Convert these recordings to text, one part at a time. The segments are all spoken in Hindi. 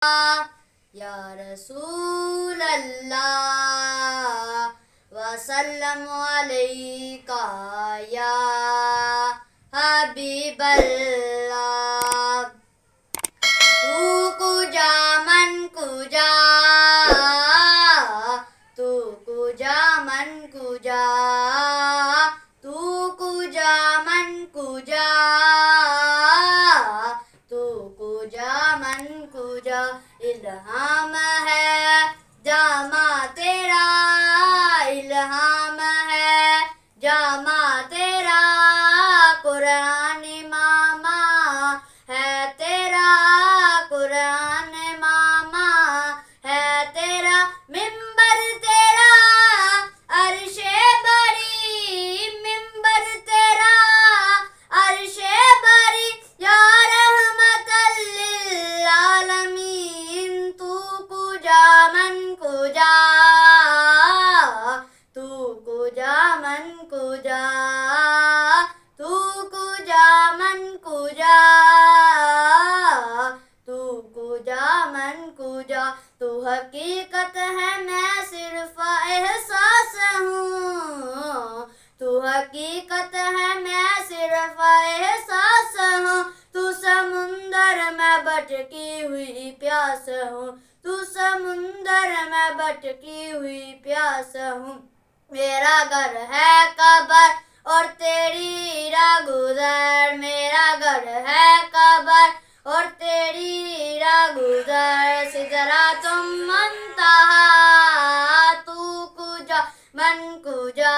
या रसूल अल्लाह वसल्लम अलैका या हबीब अल्लाह। तू कुजा मन कुजा, तू कुजा मन कुजा, तू कुजा मन कुजा, तू कुजा मन कुजा। इल्हाम है जामा तेरा, इल्हाम है जामा तेरा, कुरान मामा है तेरा, कुरान मामा है तेरा, मिंबर तेरा अर्शे बरी, मिंबर तेरा अर्शे बरी, या रहमतल लिल आलमीन। तू कुजा मन कुजा, तू कुजा मन कुजा, तू कुजा मन कुजा, तू कुजा मन कुजा। तू हकीकत है मैं सिर्फ एहसास हूँ, तू हकीकत है मैं सिर्फ एहसास हूँ। तू समुंदर में भटकी हुई प्यास हूँ, तू समुंदर में भटकी हुई प्यास हूँ। मेरा घर है कबर और तेरी राह गुजर, मेरा घर है कबर और तेरी राह गुजर। सिदरातुम मुंतहा, तू कुजा मन कुजा,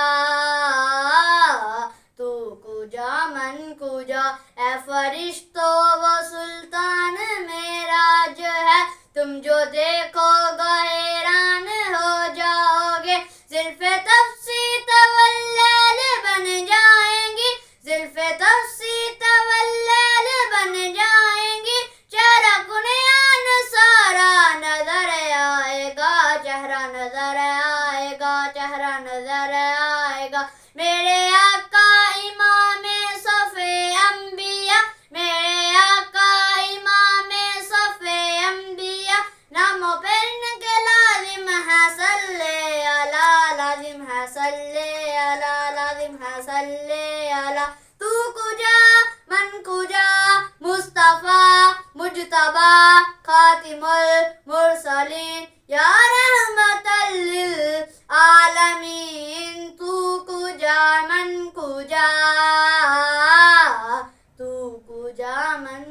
तू कुजा मन कुजा। ए फरिश्तों वो सुल्तान मेराज है, तुम जो देखोगे हैरान हो जाओगे। ज़ुल्फ़े तफ्सी तवल्लल बन जाएंगी, ज़ुल्फ़े तफ्सी तवल्लल बन जाएंगी। चेहरा कुनियान सारा नजर आएगा, चेहरा नजर आएगा, चेहरा नजर आएगा। मेरे आका इमामे सफ़े अंबिया, मेरे आका इमामे सफ़े अंबिया। नामों पे इनके लाजिम है सल्ले अला, लाजिम है सल्ले अला, लाजिम है सल्ले अला। तू कुजा मन कुजा, मुस्तफ़ा मुजतबा खातिमुल मुरसलीन, या रहमतल लिल आलमीन। तू कुजा मन कुजा, तू कुजा मन